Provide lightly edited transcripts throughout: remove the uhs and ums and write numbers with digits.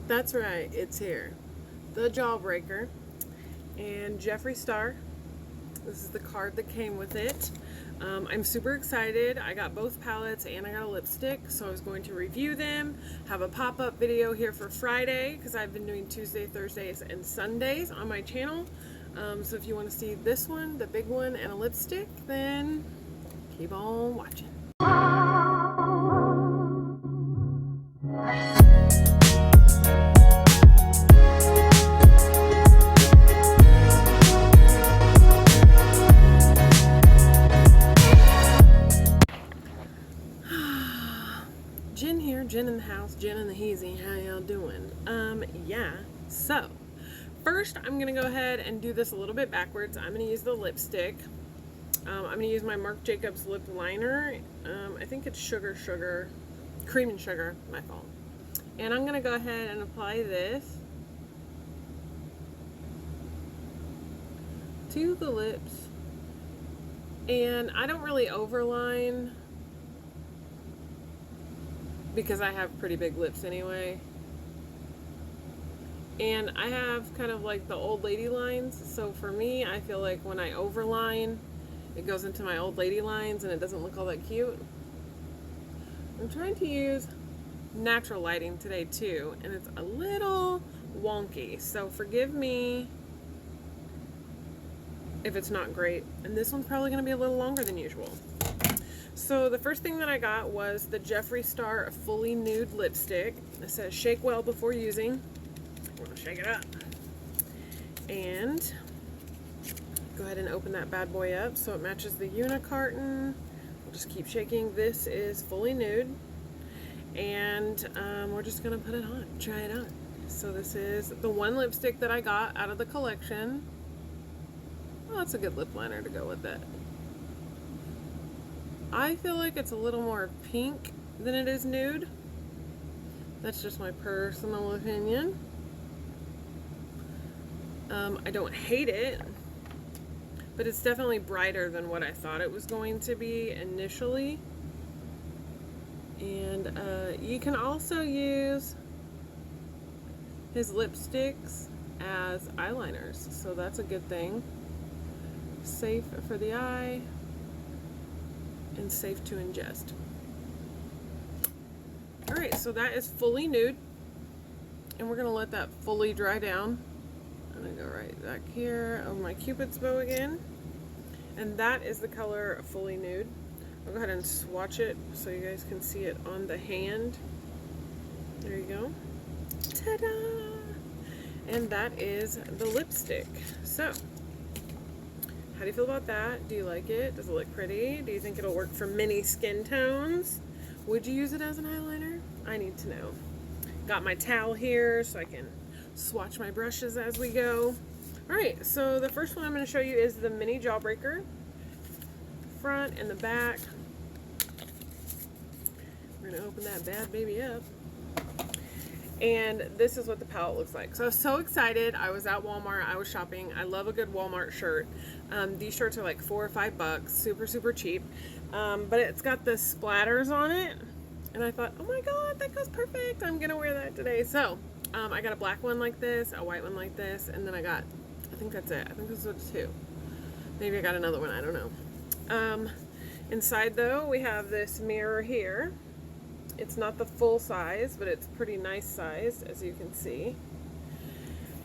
That's right, it's here. The Jawbreaker and Jeffree Starr. This is the card that came with it. I'm super excited. I got both palettes and I got a lipstick, so I was going to review them, have a pop-up video here for Friday, because I've been doing Tuesday, Thursdays, and Sundays on my channel. So if you want to see this one, the big one, and a lipstick, then keep on watching. Jen here, Jen in the house, Jen in the heezy. How y'all doing? Yeah. So, first I'm gonna go ahead and do this a little bit backwards. I'm gonna use the lipstick. I'm gonna use my Marc Jacobs lip liner. I think it's Cream and Sugar, my fault. And I'm gonna go ahead and apply this to the lips. And I don't really overline, because I have pretty big lips anyway. And I have kind of like the old lady lines, so for me, I feel like when I overline, it goes into my old lady lines and it doesn't look all that cute. I'm trying to use natural lighting today too, and it's a little wonky, so forgive me if it's not great. And this one's probably going to be a little longer than usual. So the first thing that I got was the Jeffree Starr Fully Nude Lipstick. It says shake well before using. We're going to shake it up. And go ahead and open that bad boy up so it matches the unicarton. We'll just keep shaking. This is fully nude. And we're just going to put it on, try it on. So this is the one lipstick that I got out of the collection. Well, that's a good lip liner to go with it. I feel like it's a little more pink than it is nude. That's just my personal opinion. I don't hate it, but it's definitely brighter than what I thought it was going to be initially. And you can also use his lipsticks as eyeliners, so that's a good thing. Safe for the eye and safe to ingest. Alright, so that is fully nude, and we're going to let that fully dry down. I'm going to go right back here over my Cupid's bow again, and that is the color Fully Nude. I'll go ahead and swatch it so you guys can see it on the hand. There you go. Ta-da! And that is the lipstick. So, how do you feel about that? Do you like it? Does it look pretty? Do you think it'll work for many skin tones? Would you use it as an eyeliner? I need to know. Got my towel here so I can swatch my brushes as we go. Alright, so the first one I'm going to show you is the mini Jawbreaker. Front and the back. We're going to open that bad baby up. And this is what the palette looks like. So I was so excited. I was at Walmart. I was shopping. I love a good Walmart shirt. These shirts are like $4 or $5. Super, super cheap. But it's got the splatters on it. And I thought, oh my god, that goes perfect. I'm going to wear that today. So I got a black one like this, a white one like this, and then I think that's it. I think this was two. Maybe I got another one. I don't know. Inside though, we have this mirror here. It's not the full size, but it's pretty nice size, as you can see.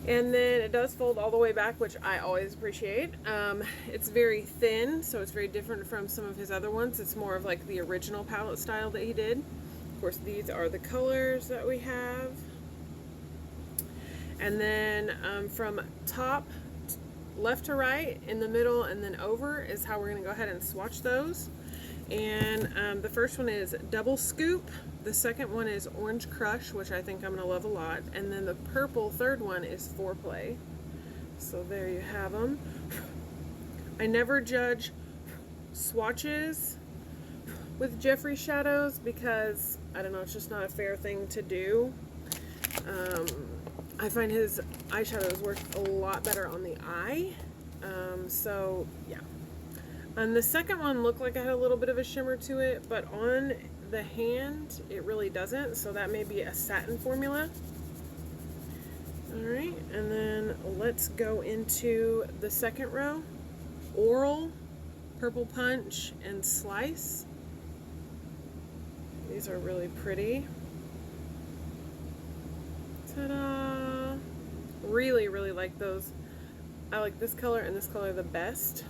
And then it does fold all the way back, which I always appreciate. It's very thin, so it's very different from some of his other ones. It's more of like the original palette style that he did. Of course, these are the colors that we have. And then from top left to right, in the middle, and then over is how we're going to go ahead and swatch those. And the first one is Double Scoop. The second one is Orange Crush, which I think I'm going to love a lot. And then the purple third one is Foreplay. So there you have them. I never judge swatches with Jeffree shadows because, I don't know, it's just not a fair thing to do. I find his eyeshadows work a lot better on the eye. So, yeah. And the second one looked like it had a little bit of a shimmer to it, but on the hand, it really doesn't. So that may be a satin formula. Alright, and then let's go into the second row. Oral, Purple Punch, and Slice. These are really pretty. Ta-da! Really, really like those. I like this color and this color the best.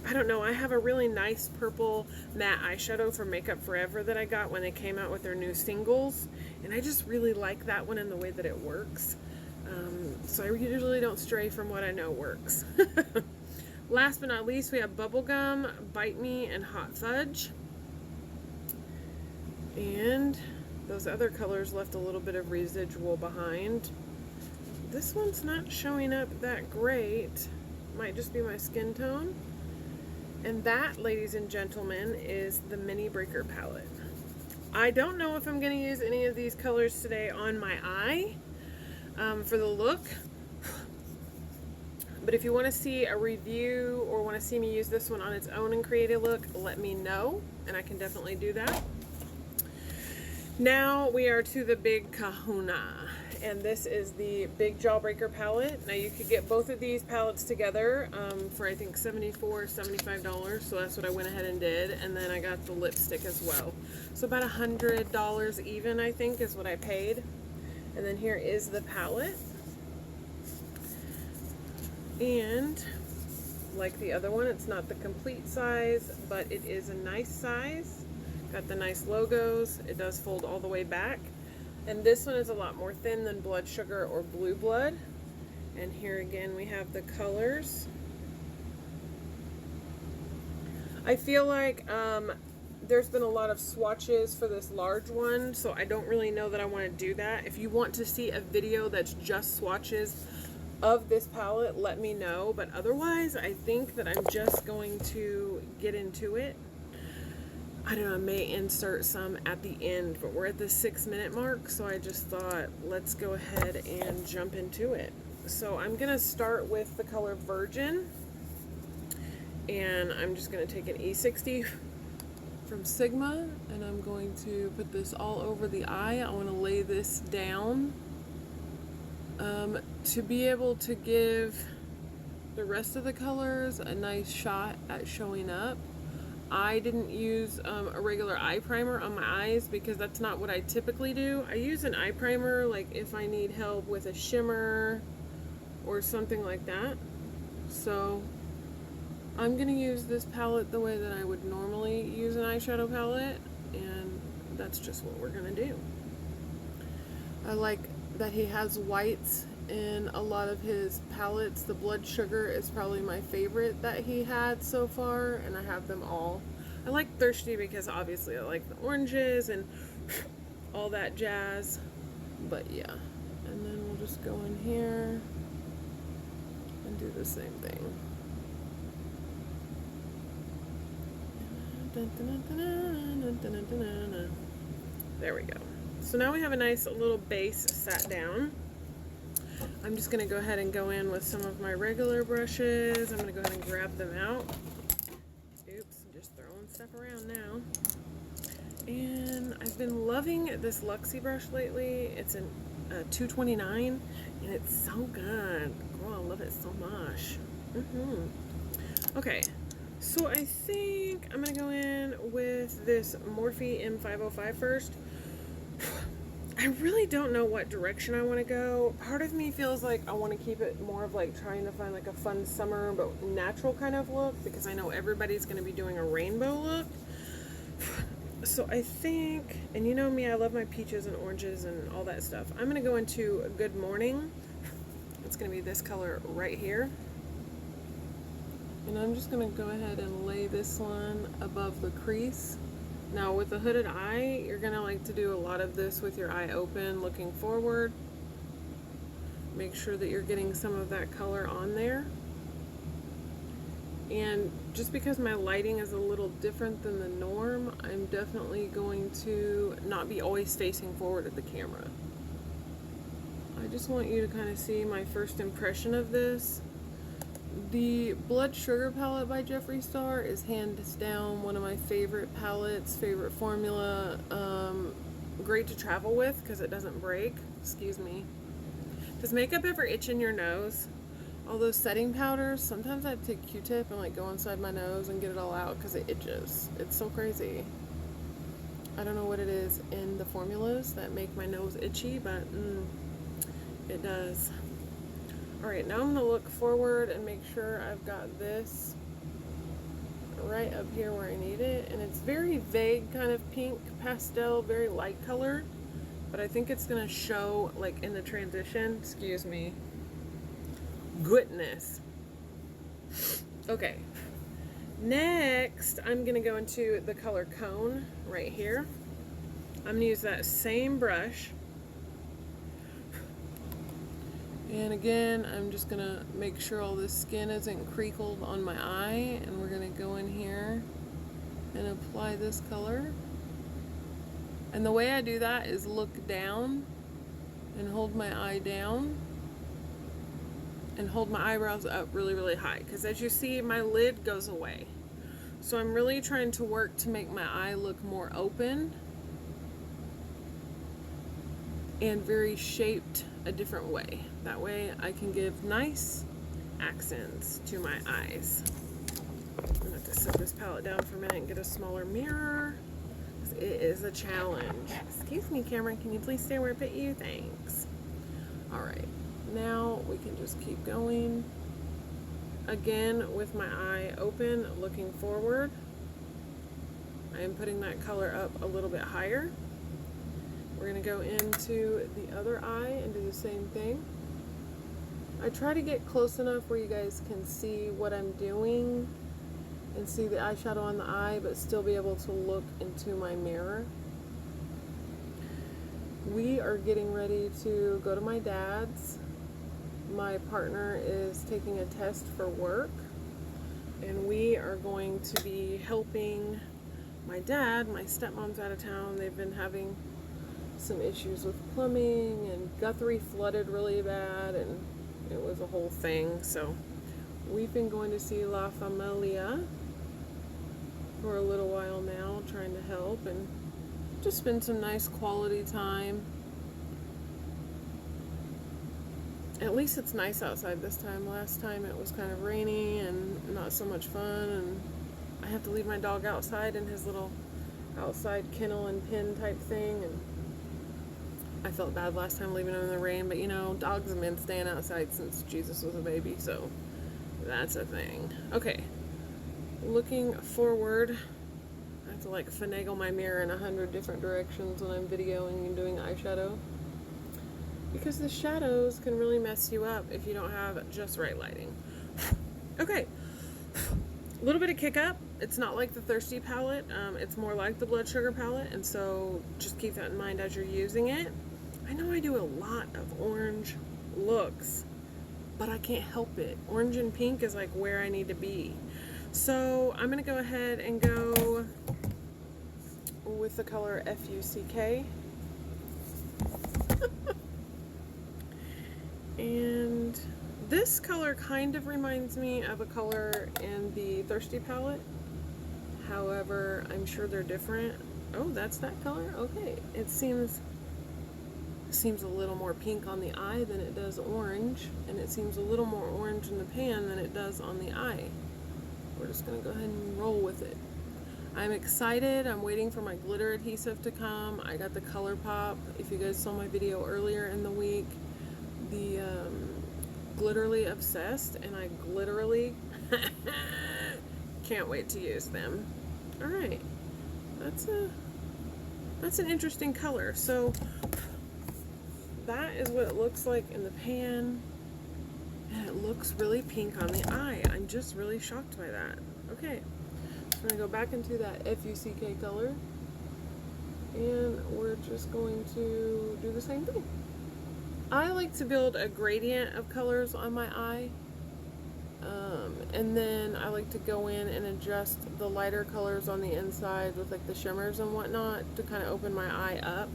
I don't know, I have a really nice purple matte eyeshadow from Makeup Forever that I got when they came out with their new singles, and I just really like that one in the way that it works. So I usually don't stray from what I know works. Last but not least, we have Bubblegum, Bite Me, and Hot Fudge. And those other colors left a little bit of residual behind. This one's not showing up that great. Might just be my skin tone. And that, ladies and gentlemen, is the Mini Breaker palette. I don't know if I'm going to use any of these colors today on my eye for the look. But if you want to see a review or want to see me use this one on its own and create a look, let me know, and I can definitely do that. Now we are to the big kahuna, and this is the Big Jawbreaker palette. Now you could get both of these palettes together for I think $74 or $75, so that's what I went ahead and did. And then I got the lipstick as well, so about $100 even, I think, is what I paid. And then here is the palette, and like the other one, it's not the complete size, but it is a nice size. Got the nice logos. It does fold all the way back. And this one is a lot more thin than Blood Sugar or Blue Blood. And here again we have the colors. I feel like there's been a lot of swatches for this large one, so I don't really know that I want to do that. If you want to see a video that's just swatches of this palette, let me know. But otherwise, I think that I'm just going to get into it. I don't know, I may insert some at the end, but we're at the 6-minute mark, so I just thought, let's go ahead and jump into it. So I'm going to start with the color Virgin, and I'm just going to take an E60 from Sigma, and I'm going to put this all over the eye. I want to lay this down to be able to give the rest of the colors a nice shot at showing up. I didn't use a regular eye primer on my eyes because that's not what I typically do. I use an eye primer like if I need help with a shimmer or something like that. So I'm going to use this palette the way that I would normally use an eyeshadow palette, and that's just what we're going to do. I like that he has whites in a lot of his palettes. The Blood Sugar is probably my favorite that he had so far, and I have them all. I like Thirsty because obviously I like the oranges and all that jazz, but yeah. And then we'll just go in here and do the same thing. There we go. So now we have a nice little base sat down. I'm just going to go ahead and go in with some of my regular brushes. I'm going to go ahead and grab them out. Oops, I'm just throwing stuff around now. And I've been loving this Luxie brush lately. It's a 229, and it's so good. Girl, I love it so much. Okay, so I think I'm going to go in with this Morphe M505 first. I really don't know what direction I want to go. Part of me feels like I want to keep it more of like trying to find like a fun summer but natural kind of look, because I know everybody's going to be doing a rainbow look. So I think, and you know me, I love my peaches and oranges and all that stuff. I'm going to go into Good Morning. It's going to be this color right here. And I'm just going to go ahead and lay this one above the crease. Now with a hooded eye, you're going to like to do a lot of this with your eye open, looking forward. Make sure that you're getting some of that color on there. And just because my lighting is a little different than the norm, I'm definitely going to not be always facing forward at the camera. I just want you to kind of see my first impression of this. The Blood Sugar palette by Jeffree Starr is hands down one of my favorite palettes, favorite formula. Great to travel with because it doesn't break. Excuse me. Does makeup ever itch in your nose? All those setting powders, sometimes I take a Q-tip and like go inside my nose and get it all out because it itches. It's so crazy. I don't know what it is in the formulas that make my nose itchy, but it does. Alright, now I'm going to look forward and make sure I've got this right up here where I need it. And it's very vague, kind of pink, pastel, very light color. But I think it's going to show like in the transition. Excuse me. Goodness. Okay. Next, I'm going to go into the color Cone right here. I'm going to use that same brush. And again, I'm just going to make sure all this skin isn't crinkled on my eye. And we're going to go in here and apply this color. And the way I do that is look down and hold my eye down and hold my eyebrows up really, really high. Because as you see, my lid goes away. So I'm really trying to work to make my eye look more open and very shaped a different way. That way I can give nice accents to my eyes. I'm gonna have to set this palette down for a minute and get a smaller mirror. It is a challenge. Excuse me, camera, can you please stay where I put you? Thanks. Alright, now we can just keep going. Again, with my eye open, looking forward. I am putting that color up a little bit higher. We're going to go into the other eye and do the same thing. I try to get close enough where you guys can see what I'm doing and see the eyeshadow on the eye, but still be able to look into my mirror. We are getting ready to go to my dad's. My partner is taking a test for work, and we are going to be helping my dad. My stepmom's out of town. They've been having some issues with plumbing, and Guthrie flooded really bad, and it was a whole thing. So we've been going to see La Familia for a little while now, trying to help and just spend some nice quality time. At least it's nice outside this time. Last time it was kind of rainy and not so much fun, and I have to leave my dog outside in his little outside kennel and pen type thing, and I felt bad last time leaving him in the rain, but you know, dogs have been staying outside since Jesus was a baby, so that's a thing. Okay, looking forward. I have to like finagle my mirror in 100 different directions when I'm videoing and doing eyeshadow, because the shadows can really mess you up if you don't have just right lighting. Okay, a little bit of kick up. It's not like the Thirsty palette, it's more like the Blood Sugar palette, and so just keep that in mind as you're using it. I know I do a lot of orange looks, but I can't help it. Orange and pink is like where I need to be. So I'm gonna go ahead and go with the color FUCK. And this color kind of reminds me of a color in the Thirsty palette. However, I'm sure they're different. Oh, that's that color? Okay. It seems a little more pink on the eye than it does orange, and it seems a little more orange in the pan than it does on the eye. We're just going to go ahead and roll with it. I'm excited. I'm waiting for my glitter adhesive to come. I got the ColourPop. If you guys saw my video earlier in the week, the Glitterly Obsessed, and I glitterly can't wait to use them. Alright, that's an interesting color. So that is what it looks like in the pan, and it looks really pink on the eye. I'm just really shocked by that. Okay, so I'm going to go back into that FUCK color, and we're just going to do the same thing. I like to build a gradient of colors on my eye, and then I like to go in and adjust the lighter colors on the inside with like the shimmers and whatnot to kind of open my eye up.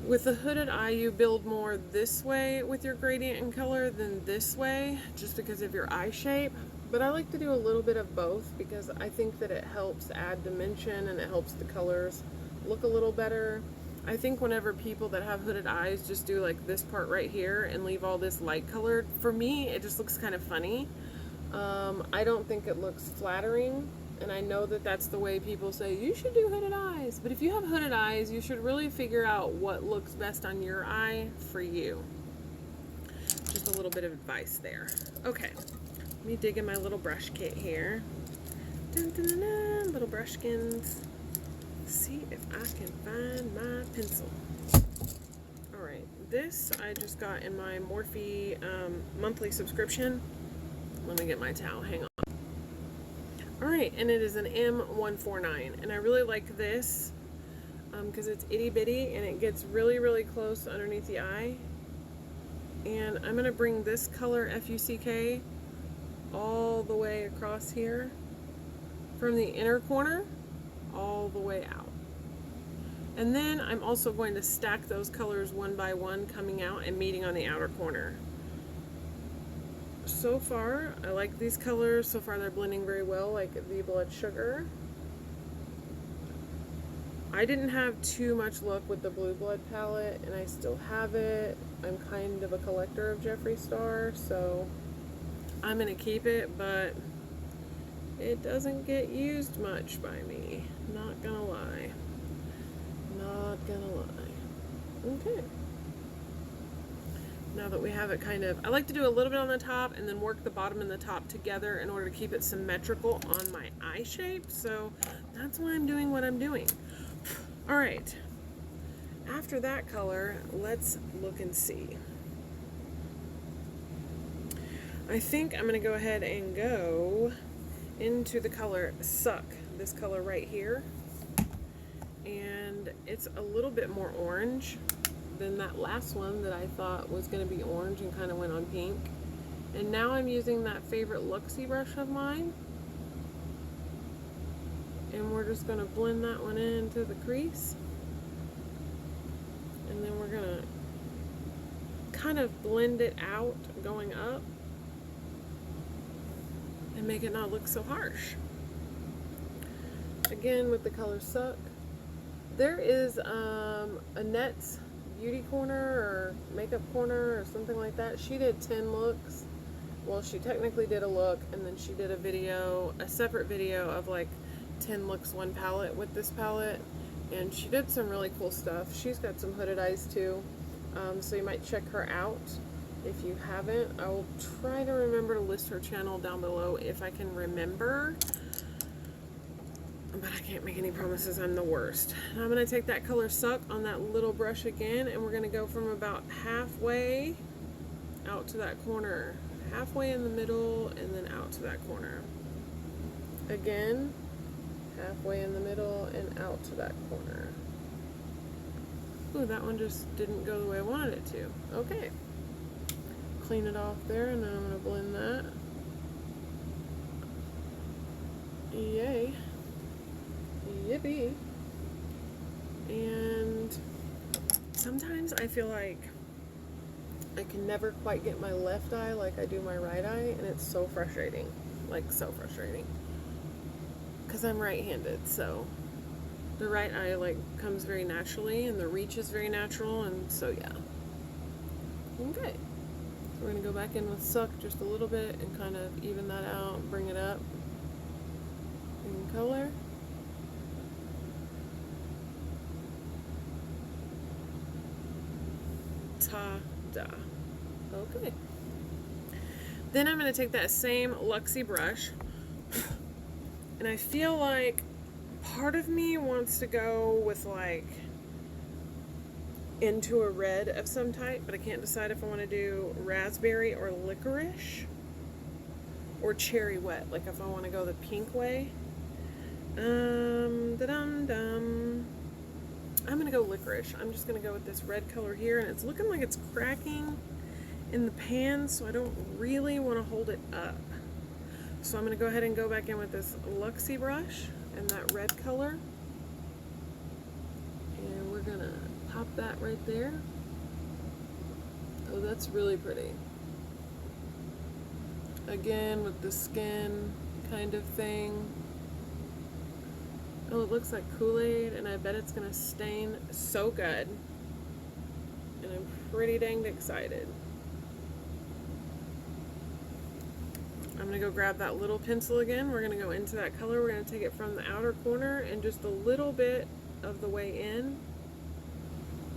With a hooded eye, you build more this way with your gradient and color than this way, just because of your eye shape. But I like to do a little bit of both because I think that it helps add dimension and it helps the colors look a little better. I think whenever people that have hooded eyes just do like this part right here and leave all this light colored, for me it just looks kind of funny. I don't think it looks flattering, and I know that that's the way people say you should do hooded eyes, but if you have hooded eyes, you should really figure out what looks best on your eye for you. Just a little bit of advice there. Okay, let me dig in my little brush kit here. Dun, dun, dun, dun, little brushkins. See if I can find my pencil. Alright, this I just got in my Morphe monthly subscription. Let me get my towel, hang on. Alright, and it is an M149, and I really like this because it's itty bitty and it gets really, really close underneath the eye. And I'm going to bring this color FUCK all the way across here from the inner corner all the way out. And then I'm also going to stack those colors one by one coming out and meeting on the outer corner. So far, I like these colors. So far they're blending very well, like the Blood Sugar. I didn't have too much luck with the Blue Blood palette, and I still have it. I'm kind of a collector of Jeffree Starr, so I'm going to keep it, but it doesn't get used much by me. Not gonna lie. Not gonna lie. Okay. Now that we have it kind of, I like to do a little bit on the top and then work the bottom and the top together in order to keep it symmetrical on my eye shape. So that's why I'm doing what I'm doing. All right. After that color, let's look and see. I think I'm gonna go ahead and go into the color Suck, this color right here, and it's a little bit more orange than that last one that I thought was going to be orange and kind of went on pink. And now I'm using that favorite Luxie brush of mine, and we're just going to blend that one into the crease, and then we're going to kind of blend it out going up and make it not look so harsh. Again, with the color Suck, there is Annette's Beauty Corner or Makeup Corner or something like that. She did 10 looks. Well, she technically did a look, and then she did a video, a separate video of like 10 looks, one palette with this palette, and she did some really cool stuff. She's got some hooded eyes too, so you might check her out. If you haven't, I will try to remember to list her channel down below if I can remember. But I can't make any promises, I'm the worst. Now I'm going to take that color Suck on that little brush again, and we're going to go from about halfway out to that corner. Halfway in the middle, and then out to that corner. Again, halfway in the middle, and out to that corner. Ooh, that one just didn't go the way I wanted it to. Okay. Clean it off there, and then I'm going to blend that. Yay. Yippee. And sometimes I feel like I can never quite get my left eye like I do my right eye, and it's so frustrating. Like, so frustrating. Because I'm right-handed, so the right eye like comes very naturally, and the reach is very natural, and so yeah. Okay. We're going to go back in with Suck just a little bit and kind of even that out, bring it up in color. Ta-da. Okay. Then I'm going to take that same Luxie brush, and I feel like part of me wants to go with like into a red of some type, but I can't decide if I want to do raspberry or licorice or cherry wet, like if I want to go the pink way. Da-dum-dum. I'm going to go licorice. I'm just going to go with this red color here, and it's looking like it's cracking in the pan, so I don't really want to hold it up. So I'm going to go ahead and go back in with this Luxie brush and that red color, and we're going to pop that right there. Oh, that's really pretty. Again, with the skin kind of thing. Oh, it looks like Kool-Aid, and I bet it's gonna stain so good. And I'm pretty dang excited. I'm gonna go grab that little pencil again. We're gonna go into that color. We're gonna take it from the outer corner and just a little bit of the way in.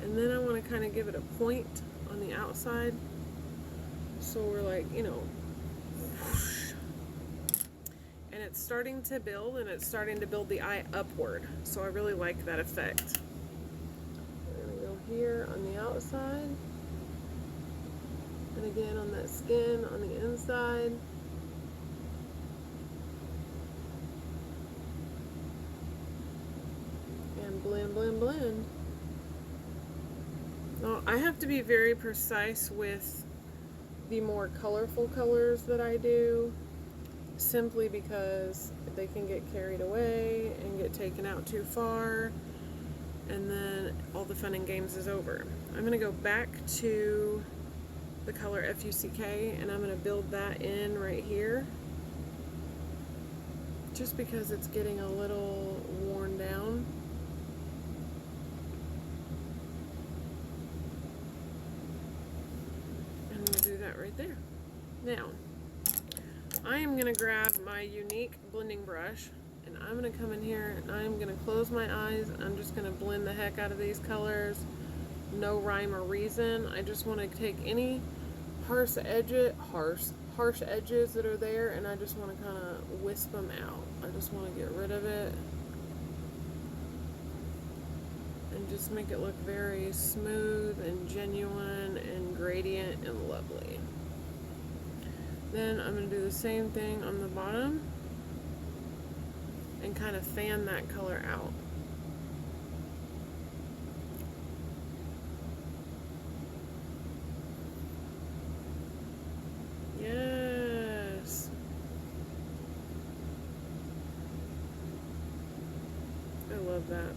And then I wanna kinda give it a point on the outside. So we're like, you know, whoosh. And it's starting to build, and it's starting to build the eye upward. So I really like that effect. We're gonna go here on the outside. And again on that skin on the inside. And blend, blend, blend. Now I have to be very precise with the more colorful colors that I do, simply because they can get carried away and get taken out too far, and then all the fun and games is over. I'm going to go back to the color FUCK, and I'm going to build that in right here, just because it's getting a little worn down. And we'll do that right there. Now, I am going to grab my unique blending brush, and I'm going to come in here and I'm going to close my eyes. I'm just going to blend the heck out of these colors. No rhyme or reason. I just want to take any harsh edges that are there, and I just want to kind of wisp them out. I just want to get rid of it and just make it look very smooth and genuine and gradient and lovely. Then I'm going to do the same thing on the bottom and kind of fan that color out. Yes. I love that.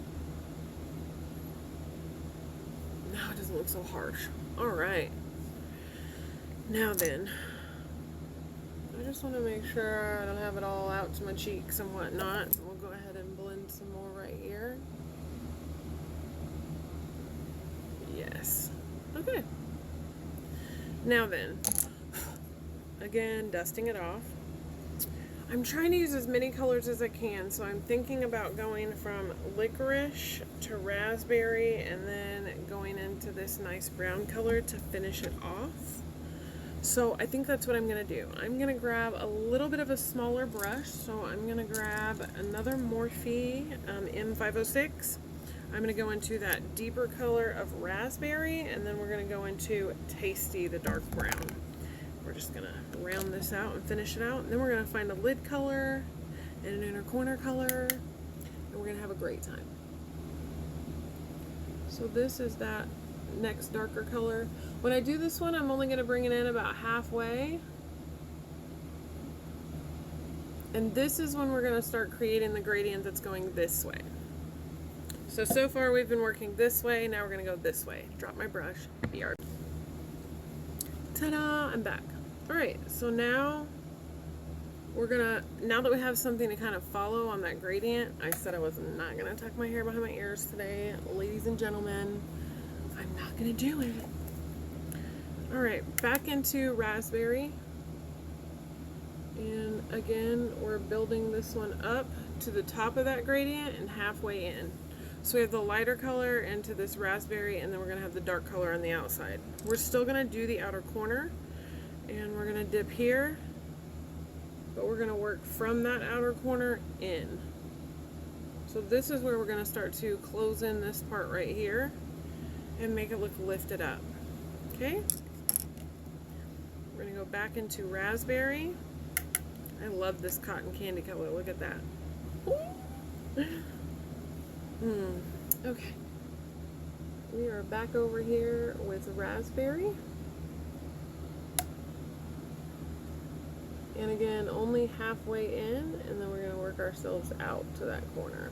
Now it doesn't look so harsh. Alright. Now then, I just want to make sure I don't have it all out to my cheeks and whatnot. We'll go ahead and blend some more right here. Yes. Okay. Now then, again, dusting it off. I'm trying to use as many colors as I can, so I'm thinking about going from licorice to raspberry and then going into this nice brown color to finish it off. So I think that's what I'm going to do. I'm going to grab a little bit of a smaller brush. So I'm going to grab another Morphe M506. I'm going to go into that deeper color of raspberry, and then we're going to go into Tasty, the dark brown. We're just going to round this out and finish it out. And then we're going to find a lid color and an inner corner color, and we're going to have a great time. So this is that next darker color. When I do this one, I'm only going to bring it in about halfway. And this is when we're going to start creating the gradient that's going this way. So far we've been working this way, now we're going to go this way. Drop my brush, BR. Ta-da, I'm back. Alright, so now we're gonna, now that we have something to kind of follow on that gradient, I said I was not going to tuck my hair behind my ears today. Ladies and gentlemen, I'm not going to do it. Alright, back into raspberry. And again, we're building this one up to the top of that gradient and halfway in. So we have the lighter color into this raspberry, and then we're going to have the dark color on the outside. We're still going to do the outer corner, and we're going to dip here, but we're going to work from that outer corner in. So this is where we're going to start to close in this part right here and make it look lifted up. Okay? We're going to go back into raspberry. I love this cotton candy color. Look at that. Okay. We are back over here with raspberry. And again, only halfway in, and then we're going to work ourselves out to that corner.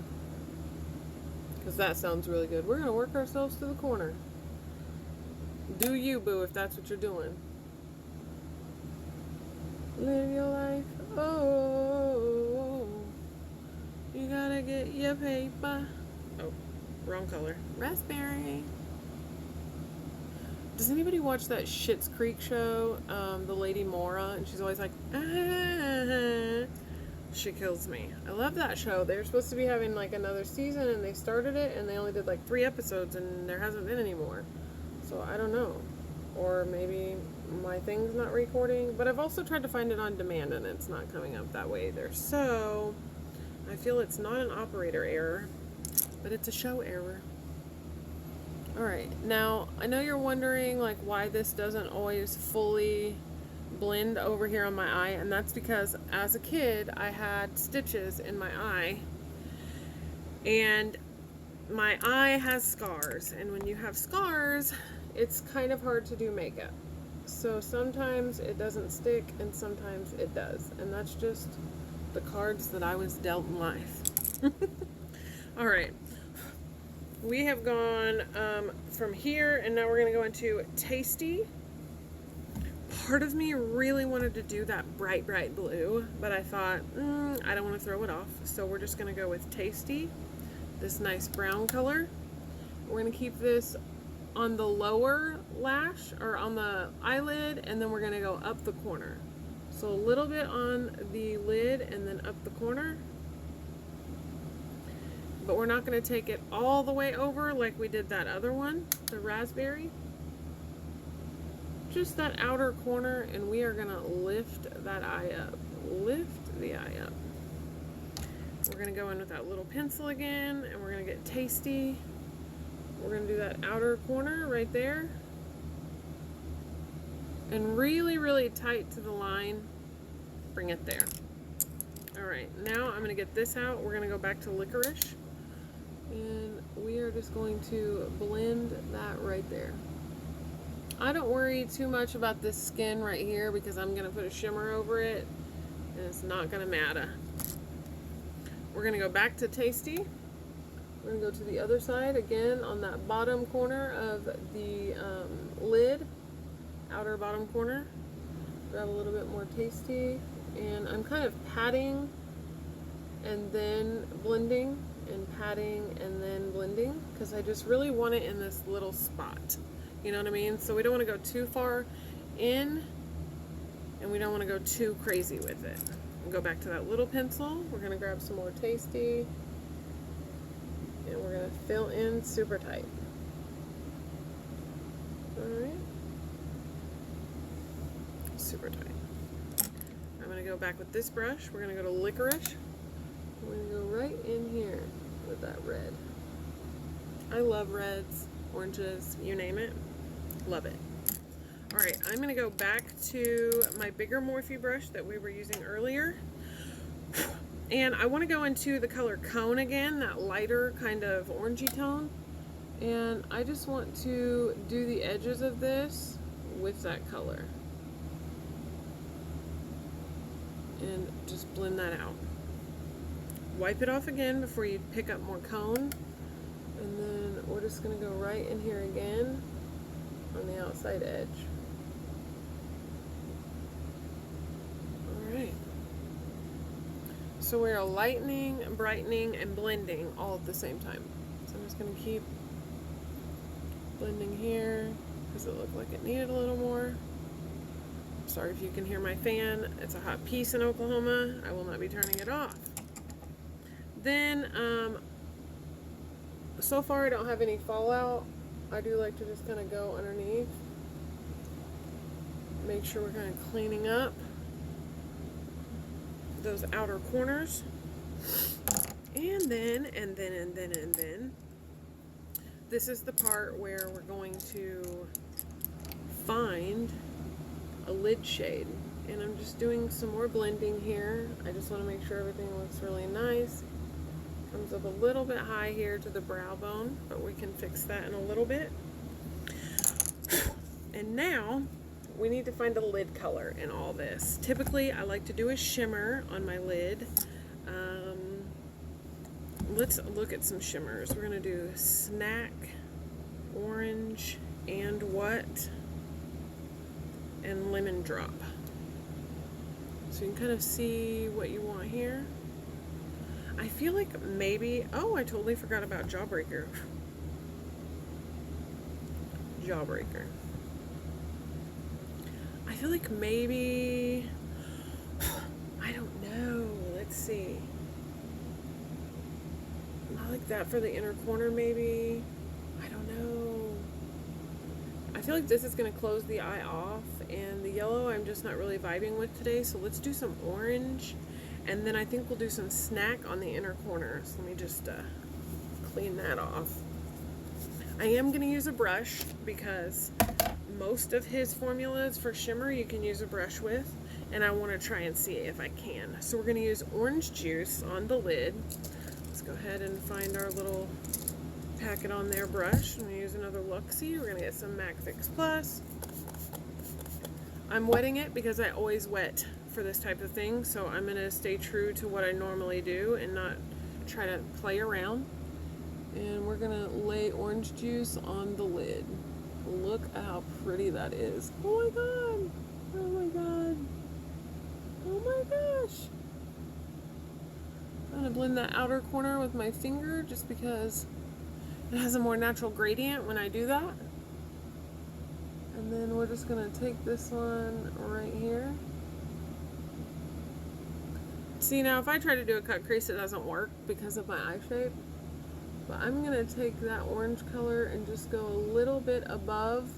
Because that sounds really good. We're going to work ourselves to the corner. Do you, boo, if that's what you're doing. Live your life. Oh. You gotta get your paper. Oh, wrong color. Raspberry. Does anybody watch that Schitt's Creek show? The lady Mora, and she's always like, ah. She kills me. I love that show. They're supposed to be having like another season, and they started it, and they only did like 3 episodes, and there hasn't been any more. So I don't know. Or maybe my thing's not recording. But I've also tried to find it on demand, and it's not coming up that way either. So I feel it's not an operator error, but it's a show error. Alright, now I know you're wondering like why this doesn't always fully blend over here on my eye, and that's because as a kid I had stitches in my eye, and my eye has scars, and when you have scars it's kind of hard to do makeup. So sometimes it doesn't stick and sometimes it does, and that's just the cards that I was dealt in life. Alright, we have gone from here, and now we're going to go into Tasty. Part of me really wanted to do that bright blue, but I thought, I don't want to throw it off, so we're just going to go with Tasty, this nice brown color. We're going to keep this on the lower lash, or on the eyelid, and then we're going to go up the corner. So a little bit on the lid and then up the corner. But we're not going to take it all the way over like we did that other one, the raspberry. Just that outer corner, and we are going to lift that eye up. Lift the eye up. We're going to go in with that little pencil again, and we're going to get Tasty. We're going to do that outer corner right there. And really, really tight to the line. Bring it there. Alright, now I'm going to get this out. We're going to go back to Licorice. And we are just going to blend that right there. I don't worry too much about this skin right here because I'm going to put a shimmer over it, and it's not going to matter. We're going to go back to Tasty. We're going to go to the other side again on that bottom corner of the lid, outer bottom corner. Grab a little bit more Tasty, and I'm kind of patting and then blending, and patting and then blending, because I just really want it in this little spot. You know what I mean? So we don't want to go too far in, and we don't want to go too crazy with it. We'll go back to that little pencil. We're going to grab some more Tasty, and we're going to fill in super tight. Alright. Super tight. I'm going to go back with this brush. We're going to go to Licorice. We're going to go right in here with that red. I love reds, oranges, you name it. Love it. Alright, I'm going to go back to my bigger Morphe brush that we were using earlier. And I want to go into the color Cone again, that lighter kind of orangey tone. And I just want to do the edges of this with that color. And just blend that out. Wipe it off again before you pick up more Cone. And then we're just going to go right in here again on the outside edge. Alright. So we are lightening, brightening, and blending all at the same time. So I'm just going to keep blending here because it looked like it needed a little more. Sorry if you can hear my fan. It's a hot piece in Oklahoma. I will not be turning it off. Then, so far I don't have any fallout. I do like to just kind of go underneath. Make sure we're kind of cleaning up those outer corners. And then, this is the part where we're going to find a lid shade. And I'm just doing some more blending here. I just want to make sure everything looks really nice. Comes up a little bit high here to the brow bone, but we can fix that in a little bit. And now we need to find a lid color in all this. Typically I like to do a shimmer on my lid. Let's look at some shimmers. We're going to do Snack, Orange, and What, and Lemon Drop. So you can kind of see what you want here. I feel like maybe, oh, I totally forgot about Jawbreaker. Jawbreaker. I feel like maybe, I don't know, let's see. I like that for the inner corner maybe. I don't know. I feel like this is going to close the eye off, and the yellow I'm just not really vibing with today, so let's do some orange, and then I think we'll do some snack on the inner corner. So let me just clean that off. I am going to use a brush because most of his formulas for shimmer you can use a brush with, and I want to try and see if I can. So we're going to use orange juice on the lid. Let's go ahead and find our little packet on there brush. I'm going to use another Luxie. We're going to get some MAC Fix Plus. I'm wetting it because I always wet for this type of thing, so I'm going to stay true to what I normally do and not try to play around. And we're going to lay orange juice on the lid. Look how pretty that is. Oh my god! Oh my god! Oh my gosh! I'm going to blend that outer corner with my finger just because it has a more natural gradient when I do that. And then we're just going to take this one right here. See, now if I try to do a cut crease, it doesn't work because of my eye shape. But I'm going to take that orange color and just go a little bit above.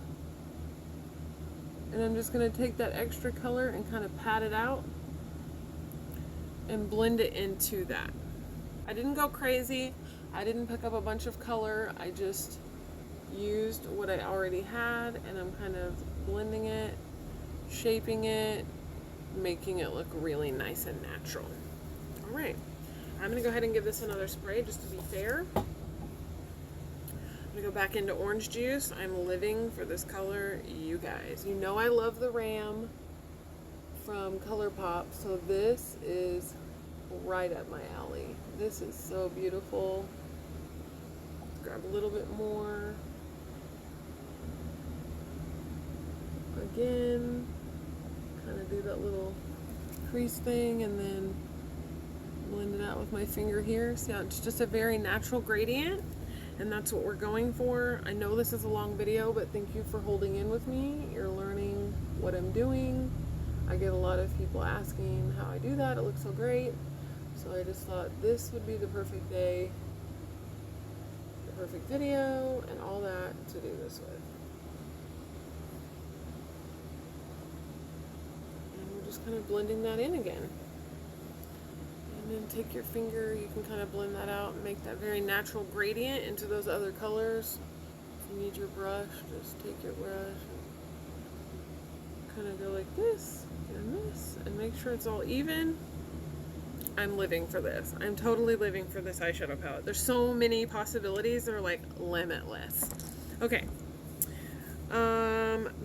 And I'm just going to take that extra color and kind of pat it out and blend it into that. I didn't go crazy. I didn't pick up a bunch of color. I just used what I already had, and I'm kind of blending it, shaping it, making it look really nice and natural. All right, I'm gonna go ahead and give this another spray just to be fair. I'm gonna go back into orange juice. I'm living for this color, you guys. You know I love the Ram from ColourPop, so this is right up my alley. This is so beautiful. Grab a little bit more. Again, kind of do that little crease thing and then blend it out with my finger here. See how it's just a very natural gradient, and that's what we're going for. I know this is a long video, but thank you for holding in with me. You're learning what I'm doing. I get a lot of people asking how I do that. It looks so great. So I just thought this would be the perfect day, the perfect video, and all that to do this with. And we're just kind of blending that in again. And then take your finger, you can kind of blend that out and make that very natural gradient into those other colors. If you need your brush, just take your brush and kind of go like this and make sure it's all even. I'm living for this. I'm totally living for this eyeshadow palette. There's so many possibilities that are like limitless. Okay.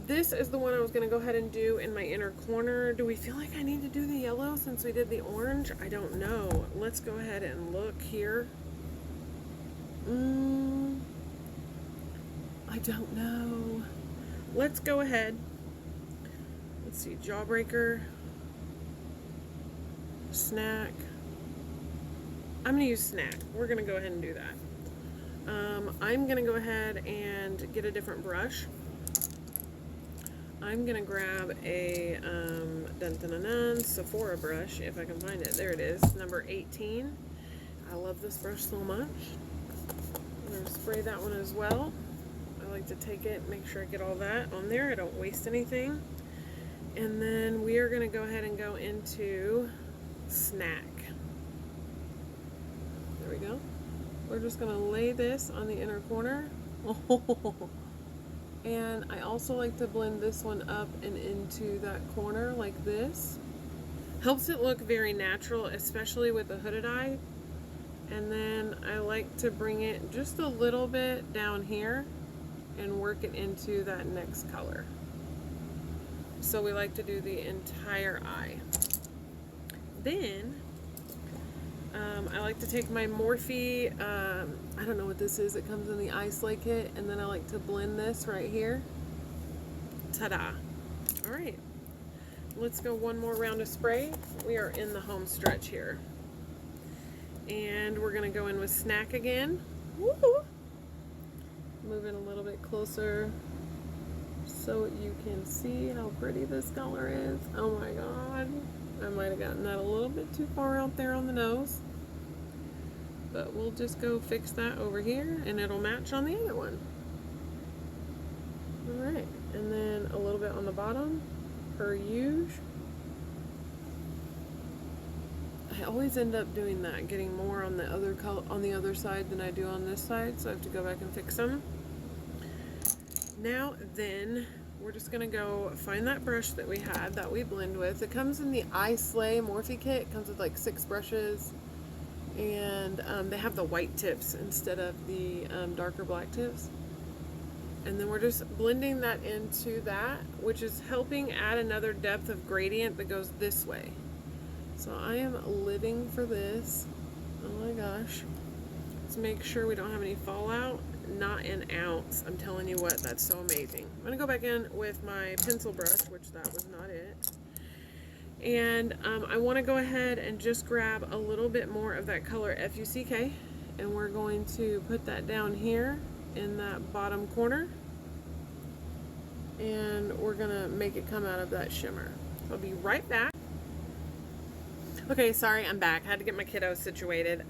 This is the one I was going to go ahead and do in my inner corner. Do we feel like I need to do the yellow since we did the orange? I don't know. Let's go ahead and look here. I don't know. Let's go ahead. Let's see. Jawbreaker. Snack. I'm going to use snack. We're going to go ahead and do that. I'm going to go ahead and get a different brush. I'm going to grab a Sephora brush, if I can find it. There it is, number 18. I love this brush so much. I'm going to spray that one as well. I like to take it, make sure I get all that on there. I don't waste anything. And then we are going to go ahead and go into snack. There we go. We're just going to lay this on the inner corner. And I also like to blend this one up and into that corner like this. Helps it look very natural, especially with the hooded eye. And then I like to bring it just a little bit down here and work it into that next color. So we like to do the entire eye. Then I like to take my Morphe, I don't know what this is, it comes in the eye slay kit, and then I like to blend this right here. Ta-da! Alright, let's go one more round of spray. We are in the home stretch here. And we're going to go in with Snack again. Woo! Move in a little bit closer so you can see how pretty this color is. Oh my god. I might have gotten that a little bit too far out there on the nose. But we'll just go fix that over here and it'll match on the other one. Alright, and then a little bit on the bottom, per usual. I always end up doing that, getting more on the other color on the other side than I do on this side, so I have to go back and fix them. Now then, we're just gonna go find that brush that we had that we blend with. It comes in the I Slay Morphe kit. It comes with like 6 brushes, and they have the white tips instead of the darker black tips. And then we're just blending that into that, which is helping add another depth of gradient that goes this way. So I am living for this. Oh my gosh. Let's make sure we don't have any fallout. Not an ounce. I'm telling you what, that's so amazing. I'm gonna go back in with my pencil brush, which that was not it. And I wanna go ahead and just grab a little bit more of that color FUCK, and we're going to put that down here in that bottom corner, and we're gonna make it come out of that shimmer. I'll be right back. Okay, sorry, I'm back. I had to get my kiddo situated.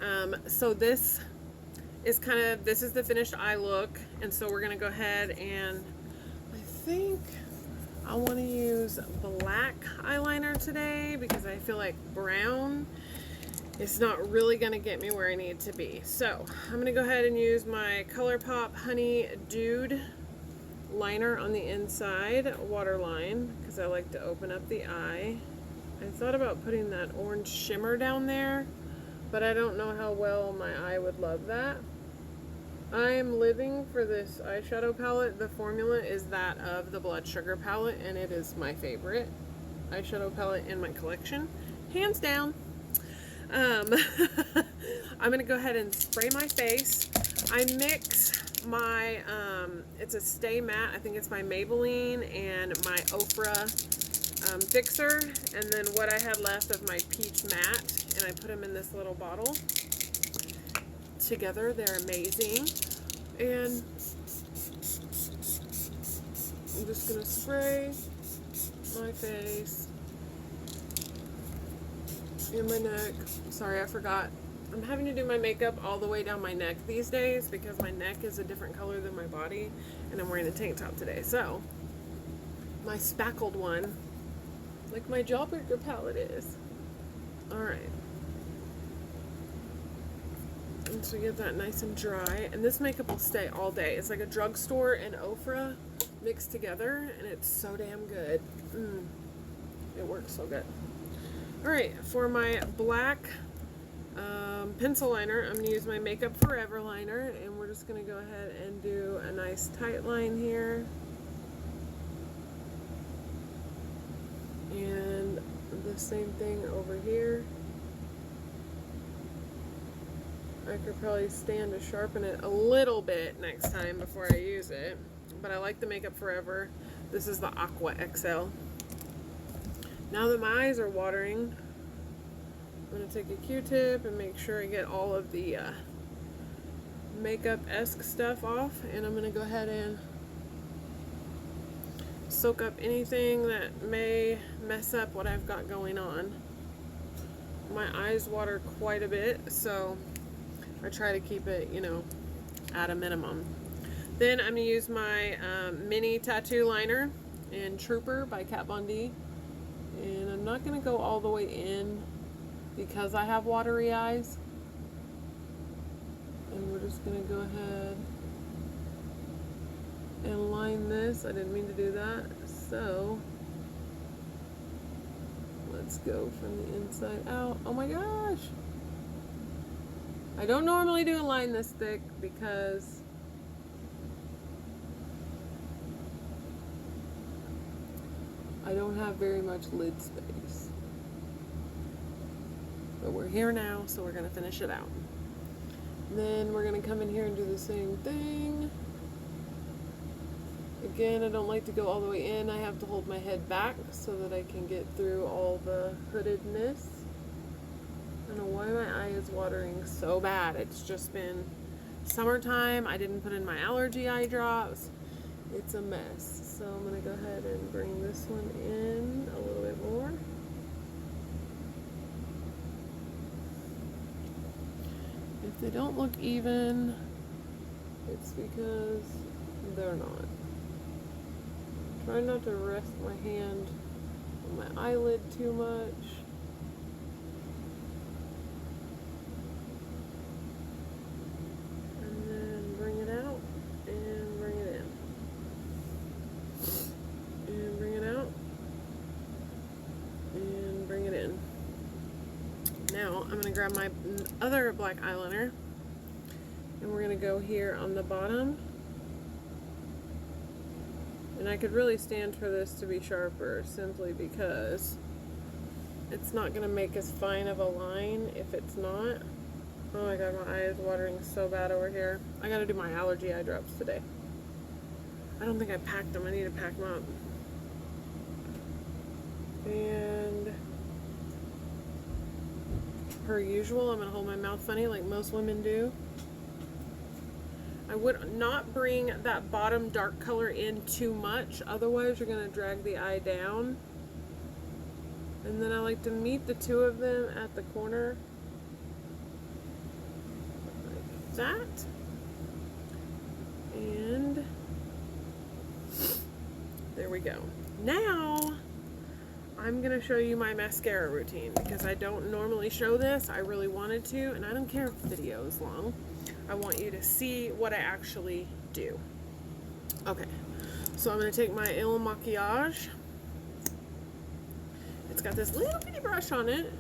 So this is this is the finished eye look, and so we're gonna go ahead and I think I want to use black eyeliner today because I feel like brown is not really gonna get me where I need to be. So I'm gonna go ahead and use my ColourPop Honey Dude liner on the inside waterline because I like to open up the eye. I thought about putting that orange shimmer down there, but I don't know how well my eye would love that. I am living for this eyeshadow palette. The formula is that of the Blood Sugar palette, and it is my favorite eyeshadow palette in my collection, hands down. I'm gonna go ahead and spray my face. I mix my, it's a Stay Matte, I think it's my Maybelline and my Ofra fixer, and then what I had left of my Peach Matte, and I put them in this little bottle. Together, they're amazing. And I'm just gonna spray my face and my neck. Sorry, I forgot. I'm having to do my makeup all the way down my neck these days because my neck is a different color than my body, and I'm wearing a tank top today. So, my spackled one, like my Jawbreaker palette is. Alright. And so get that nice and dry. And this makeup will stay all day. It's like a drugstore and Ofra mixed together, and it's so damn good. It works so good. Alright, for my black pencil liner, I'm going to use my Makeup Forever liner, and we're just going to go ahead and do a nice tight line here. And the same thing over here. I could probably stand to sharpen it a little bit next time before I use it, but I like the Makeup Forever. This is the Aqua XL. Now that my eyes are watering, I'm going to take a Q-tip and make sure I get all of the makeup-esque stuff off, and I'm going to go ahead and soak up anything that may mess up what I've got going on. My eyes water quite a bit, so I try to keep it, you know, at a minimum. Then I'm going to use my mini tattoo liner in Trooper by Kat Von D. And I'm not going to go all the way in because I have watery eyes. And we're just going to go ahead and line this. I didn't mean to do that. So let's go from the inside out. Oh my gosh! I don't normally do a line this thick because I don't have very much lid space. But we're here now, so we're going to finish it out. Then we're going to come in here and do the same thing. Again, I don't like to go all the way in. I have to hold my head back so that I can get through all the hoodedness. don't know why my eye is watering so bad. It's just been summertime. I didn't put in my allergy eye drops. It's a mess. So I'm going to go ahead and bring this one in a little bit more. If they don't look even, it's because they're not. Try not to rest my hand on my eyelid too much. And then bring it out and bring it in. And bring it out and bring it in. Now I'm going to grab my other black eyeliner and we're going to go here on the bottom. And I could really stand for this to be sharper simply because it's not going to make as fine of a line if it's not. Oh my god, my eye is watering so bad over here. I got to do my allergy eye drops today. I don't think I packed them. I need to pack them up. And per usual, I'm going to hold my mouth funny like most women do. I would not bring that bottom dark color in too much, otherwise you're going to drag the eye down. And then I like to meet the two of them at the corner, like that. And there we go. Now I'm going to show you my mascara routine because I don't normally show this. I really wanted to, and I don't care if the video is long. I want you to see what I actually do. Okay, so I'm going to take my Il Maquillage. It's got this little bitty brush on it.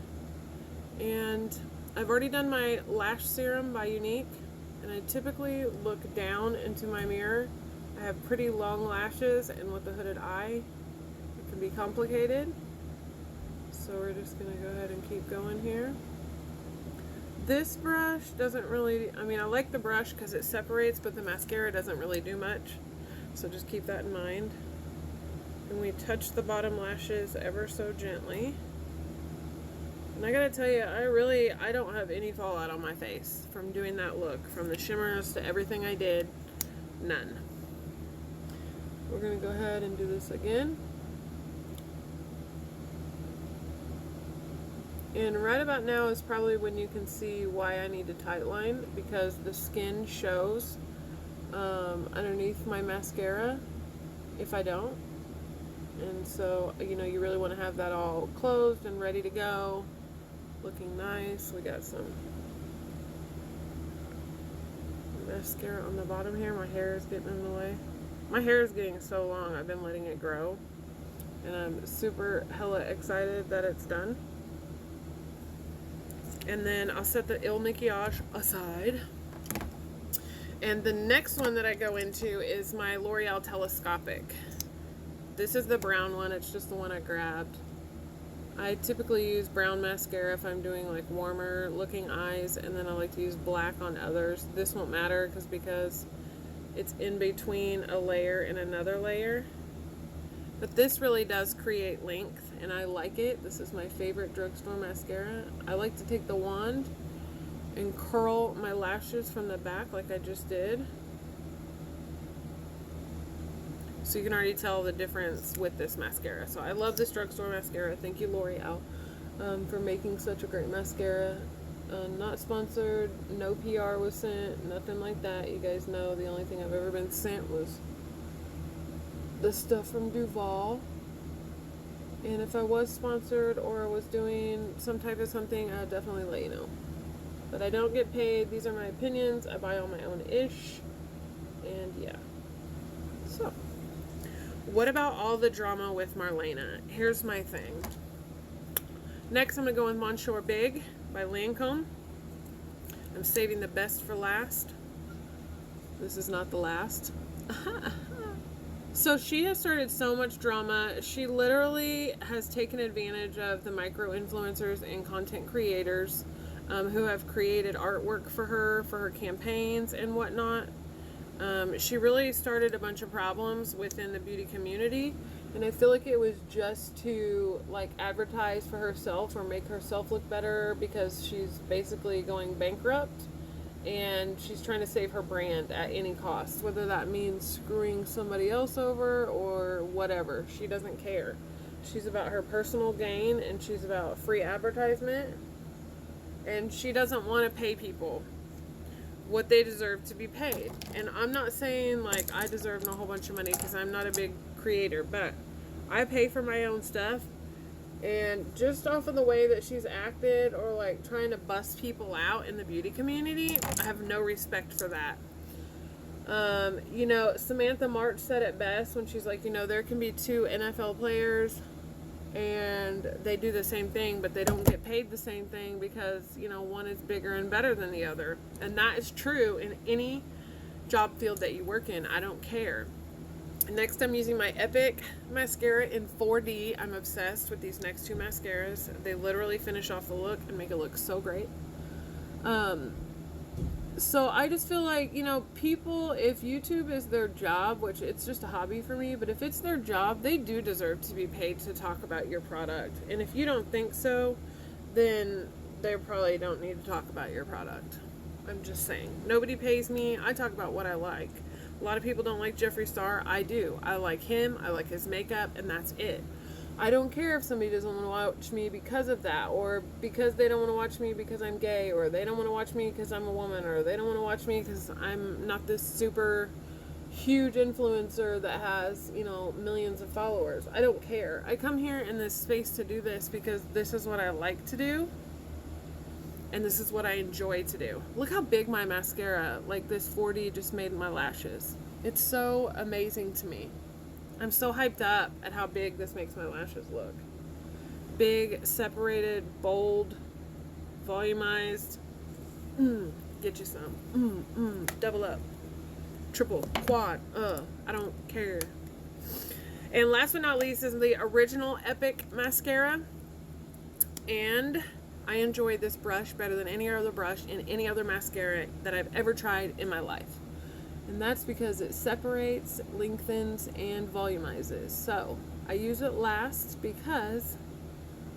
And I've already done my lash serum by Unique. And I typically look down into my mirror. I have pretty long lashes, and with a hooded eye, it can be complicated. So we're just going to go ahead and keep going here. This brush doesn't really, I mean, I like the brush because it separates, but the mascara doesn't really do much. So just keep that in mind. And we touch the bottom lashes ever so gently. And I gotta tell you, I don't have any fallout on my face from doing that look. From the shimmers to everything I did, none. We're gonna go ahead and do this again. And right about now is probably when you can see why I need to tight line, because the skin shows underneath my mascara if I don't. And so, you know, you really want to have that all closed and ready to go, looking nice. We got some mascara on the bottom here. My hair is getting in the way. My hair is getting so long, I've been letting it grow, and I'm super hella excited that it's done. And then I'll set the Il Maquillage aside. And the next one that I go into is my L'Oreal Telescopic. This is the brown one. It's just the one I grabbed. I typically use brown mascara if I'm doing like warmer looking eyes, and then I like to use black on others. This won't matter because it's in between a layer and another layer. But this really does create length, and I like it. This is my favorite drugstore mascara. I like to take the wand and curl my lashes from the back like I just did. So you can already tell the difference with this mascara. So I love this drugstore mascara. Thank you, L'Oreal, for making such a great mascara. Not sponsored, no PR was sent, nothing like that. You guys know the only thing I've ever been sent was the stuff from Duval. And if I was sponsored or I was doing some type of something, I'd definitely let you know. But I don't get paid. These are my opinions. I buy all my own ish. And yeah. So, what about all the drama with Marlena? Here's my thing. Next, I'm going to go with Monsieur Big by Lancome. I'm saving the best for last. This is not the last. So she has started so much drama. She literally has taken advantage of the micro-influencers and content creators who have created artwork for her campaigns and whatnot. She really started a bunch of problems within the beauty community, And I feel like it was just to like advertise for herself or make herself look better because she's basically going bankrupt and she's trying to save her brand at any cost, whether that means screwing somebody else over or whatever. She doesn't care. She's about her personal gain and she's about free advertisement, and she doesn't want to pay people what they deserve to be paid. And I'm not saying like I deserve a whole bunch of money because I'm not a big creator, but I pay for my own stuff. And just off of the way that she's acted or like trying to bust people out in the beauty community, I have no respect for that. You know, Samantha March said it best when she's like, you know, there can be two NFL players and they do the same thing, but they don't get paid the same thing because, you know, one is bigger and better than the other. And that is true in any job field that you work in. I don't care. Next, I'm using my Epic mascara in 4D. I'm obsessed with these next two mascaras. They literally finish off the look and make it look so great. So I just feel like, you know, people, if YouTube is their job, which it's just a hobby for me, but if it's their job, they do deserve to be paid to talk about your product. And if you don't think so, then they probably don't need to talk about your product. I'm just saying. Nobody pays me. I talk about what I like. A lot of people don't like Jeffree Starr. I do. I like him. I like his makeup, and that's it. I don't care if somebody doesn't want to watch me because of that, or because they don't want to watch me because I'm gay, or they don't want to watch me because I'm a woman, or they don't want to watch me because I'm not this super huge influencer that has, you know, millions of followers. I don't care. I come here in this space to do this because this is what I like to do. And this is what I enjoy to do. Look how big my mascara, like this 4D, just made my lashes. It's so amazing to me. I'm so hyped up at how big this makes my lashes look. Big, separated, bold, volumized. Get you some. Double up. Triple, quad, I don't care. And last but not least is the original Epic mascara. And I enjoy this brush better than any other brush in any other mascara that I've ever tried in my life. And that's because it separates, lengthens, and volumizes. So I use it last because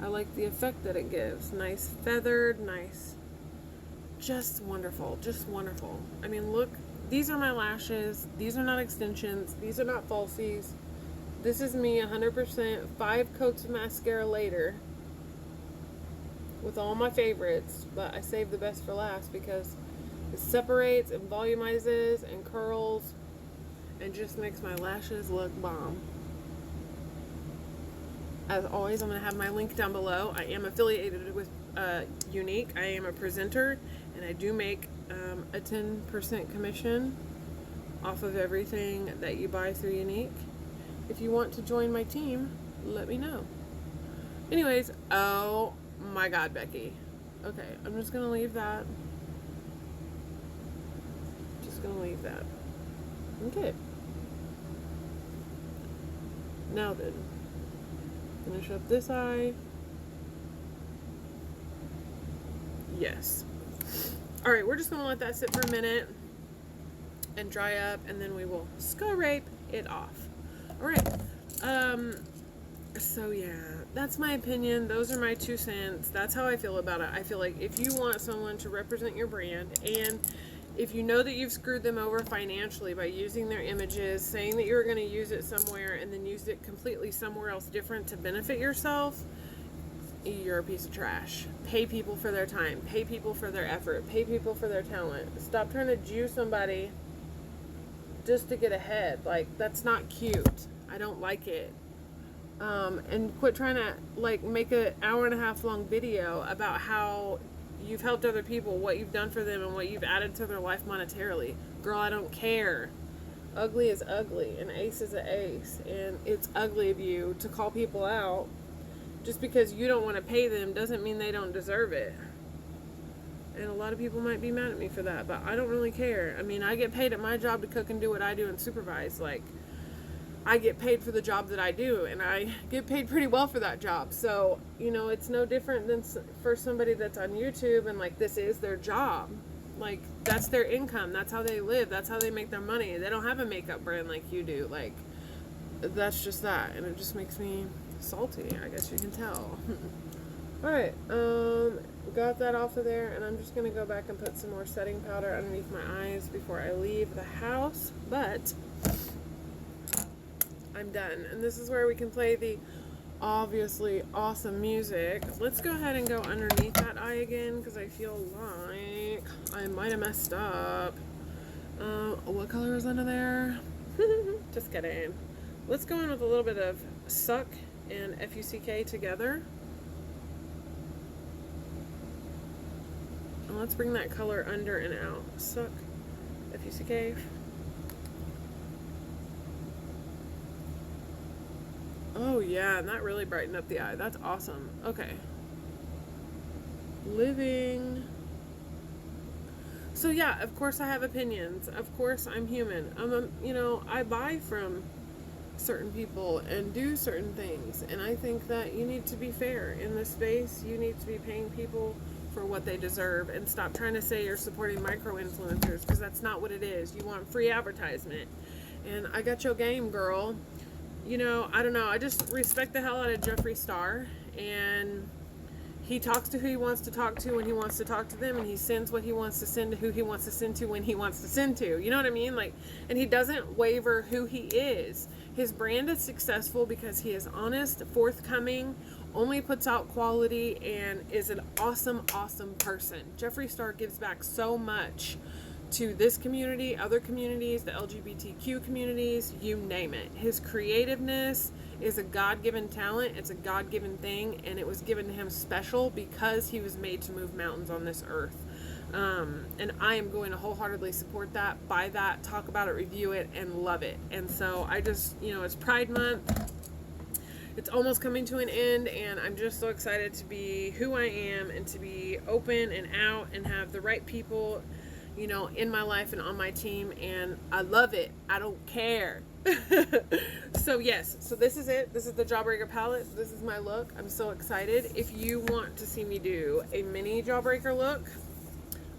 I like the effect that it gives. Nice feathered, nice, just wonderful, just wonderful. I mean, look, these are my lashes. These are not extensions. These are not falsies. This is me 100%, 5 coats of mascara later, with all my favorites, but I saved the best for last because it separates and volumizes and curls and just makes my lashes look bomb. As always, I'm going to have my link down below. I am affiliated with CHICNYC. I am a presenter, and I do make a 10% commission off of everything that you buy through CHICNYC. If you want to join my team, let me know. Anyways, oh my God, Becky. Okay, I'm just gonna leave that. Just gonna leave that. Okay. Now then, finish up this eye. Yes. All right, we're just gonna let that sit for a minute and dry up, and then we will scrape it off. All right. So yeah, that's my opinion. Those are my 2 cents. That's how I feel about it. I feel like if you want someone to represent your brand, and if you know that you've screwed them over financially by using their images, saying that you're going to use it somewhere and then use it completely somewhere else different to benefit yourself, you're a piece of trash. Pay people for their time. Pay people for their effort. Pay people for their talent. Stop trying to Jew somebody just to get ahead. Like, that's not cute. I don't like it. And quit trying to like make an hour-and-a-half long video about how you've helped other people, what you've done for them, and what you've added to their life monetarily. Girl, I don't care. Ugly is ugly, and ace is an ace, and it's ugly of you to call people out just because you don't want to pay them doesn't mean they don't deserve it. And a lot of people might be mad at me for that, but I don't really care. I mean, I get paid at my job to cook and do what I do and supervise. Like, I get paid for the job that I do, and I get paid pretty well for that job. So, you know, it's no different than for somebody that's on YouTube and, like, this is their job. Like, that's their income. That's how they live. That's how they make their money. They don't have a makeup brand like you do. Like, that's just that, and it just makes me salty, I guess you can tell. Alright, got that off of there, and I'm just going to go back and put some more setting powder underneath my eyes before I leave the house, but I'm done. And this is where we can play the obviously awesome music. Let's go ahead and go underneath that eye again, because I feel like I might have messed up. What color is under there? Just kidding. Let's go in with a little bit of Suck and FUCK together. And let's bring that color under and out. Suck, FUCK. Oh yeah, and that really brightened up the eye. That's awesome. Okay. Living. So yeah, of course I have opinions. Of course I'm human. You know, I buy from certain people and do certain things, and I think that you need to be fair in this space. You need to be paying people for what they deserve, and stop trying to say you're supporting micro-influencers, because that's not what it is. You want free advertisement, and I got your game, girl. You know, I don't know, I just respect the hell out of Jeffree Starr, and he talks to who he wants to talk to when he wants to talk to them, and he sends what he wants to send to who he wants to send to when he wants to send to. You know what I mean? Like, and he doesn't waver who he is. His brand is successful because he is honest, forthcoming, only puts out quality, and is an awesome, awesome person. Jeffree Starr gives back so much to this community, other communities, the LGBTQ communities, you name it. His creativeness is a God-given talent. It's a God-given thing, and it was given to him special because he was made to move mountains on this earth. And I am going to wholeheartedly support that, buy that, talk about it, review it, and love it. And so I just, you know, it's Pride Month. It's almost coming to an end, and I'm just so excited to be who I am and to be open and out and have the right people, you know, in my life and on my team, and I love it. I don't care. So yes, so this is it. This is the Jawbreaker palette. This is my look. I'm so excited. If you want to see me do a mini Jawbreaker look,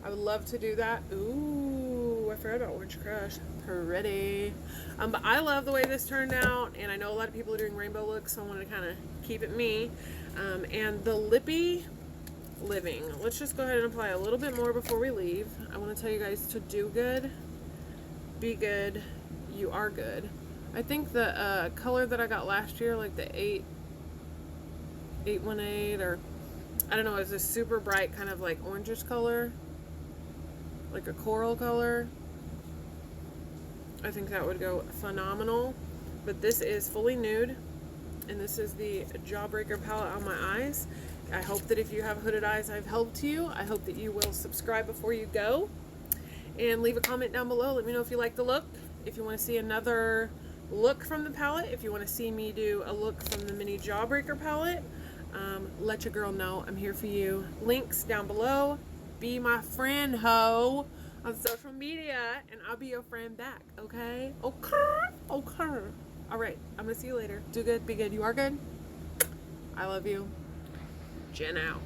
I would love to do that. Ooh, I forgot about Orange Crush. Pretty. But I love the way this turned out, and I know a lot of people are doing rainbow looks, so I wanted to kind of keep it me. And the lippy living. Let's just go ahead and apply a little bit more before we leave. I want to tell you guys to do good, be good, you are good. I think the color that I got last year, like the 818, or I don't know, it was a super bright kind of like orangish color, like a coral color. I think that would go phenomenal. But this is fully nude, and this is the Jawbreaker palette on my eyes. I hope that if you have hooded eyes, I've helped you. I hope that you will subscribe before you go, and leave a comment down below. Let me know if you like the look, if you want to see another look from the palette, if you want to see me do a look from the mini Jawbreaker palette. Let your girl know I'm here for you. Links down below. Be my friend, ho, on social media, and I'll be your friend back, okay? Okay? Okay. All right, I'm going to see you later. Do good, be good. You are good. I love you. Jen out.